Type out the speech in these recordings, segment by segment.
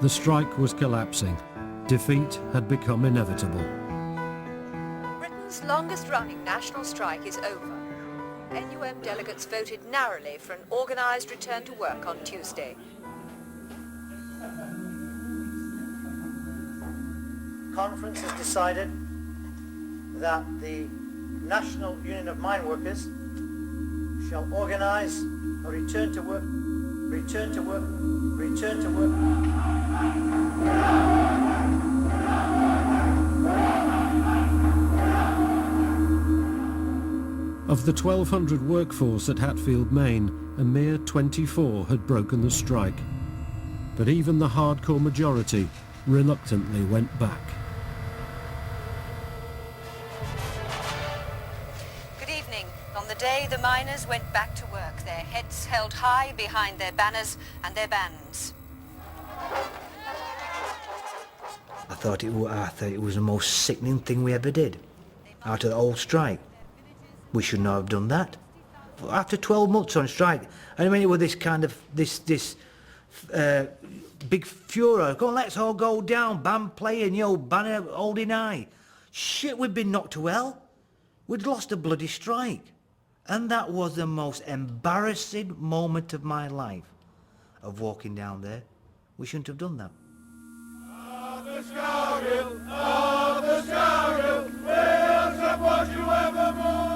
The strike was collapsing. Defeat had become inevitable. Britain's longest-running national strike is over. NUM delegates voted narrowly for an organised return to work on Tuesday. Conference has decided that the National Union of Mine Workers shall organise a return to work. Of the 1,200 workforce at Hatfield, Maine, a mere 24 had broken the strike. But even the hardcore majority reluctantly went back. Good evening. On the day the miners went back to work, their heads held high behind their banners and their bands. I thought it was the most sickening thing we ever did. Out of the whole strike. We should not have done that. After 12 months on strike, I mean, it was this kind of, this big furor. Go on, let's all go down, band playing, banner holding high. Shit, we'd been knocked to hell. We'd lost a bloody strike. And that was the most embarrassing moment of my life, of walking down there. We shouldn't have done that. Of the Scab, we'll support you evermore.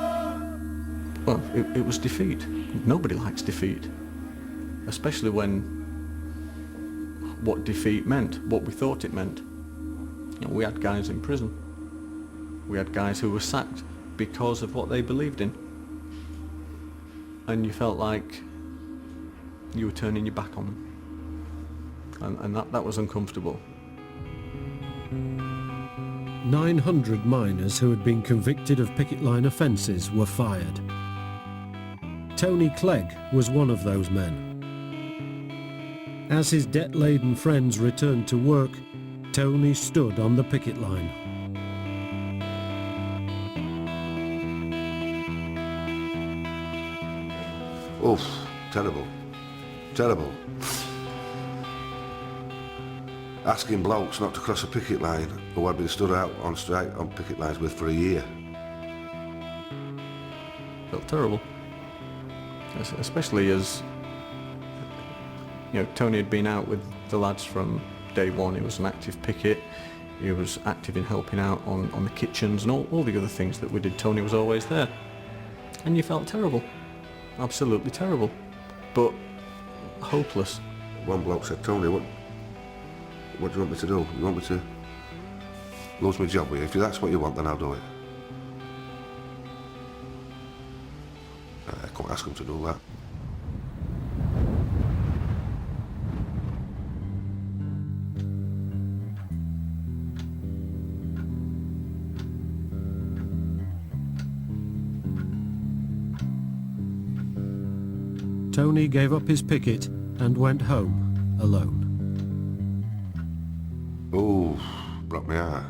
Well, it was defeat. Nobody likes defeat. Especially when what defeat meant, what we thought it meant. We had guys in prison. We had guys who were sacked because of what they believed in. And you felt like you were turning your back on them. And that was uncomfortable. 900 miners who had been convicted of picket line offences were fired. Tony Clegg was one of those men. As his debt-laden friends returned to work, Tony stood on the picket line. Oof, terrible. Terrible. Asking blokes not to cross a picket line who had been stood out on strike on picket lines with for a year. Felt terrible. Especially as, Tony had been out with the lads from day one. He was an active picket. He was active in helping out on the kitchens and all the other things that we did. Tony was always there. And you felt terrible. Absolutely terrible. But hopeless. One bloke said, Tony, what do you want me to do? You want me to lose my job with you? If that's what you want, then I'll do it. I couldn't ask him to do that. Tony gave up his picket and went home alone. Ooh, broke my heart.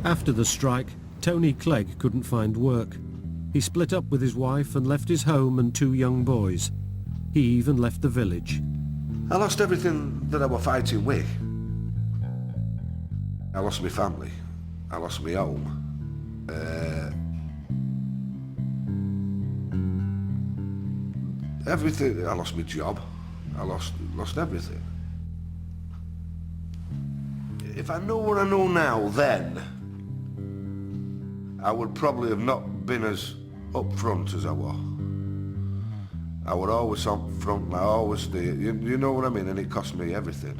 After the strike, Tony Clegg couldn't find work. He split up with his wife and left his home and 2 young boys. He even left the village. I lost everything that I was fighting with. I lost my family. I lost my home. Everything. I lost my job. I lost everything. If I know what I know now, then I would probably have not been as upfront as I was. I was always up front, I always did. You know what I mean? And it cost me everything.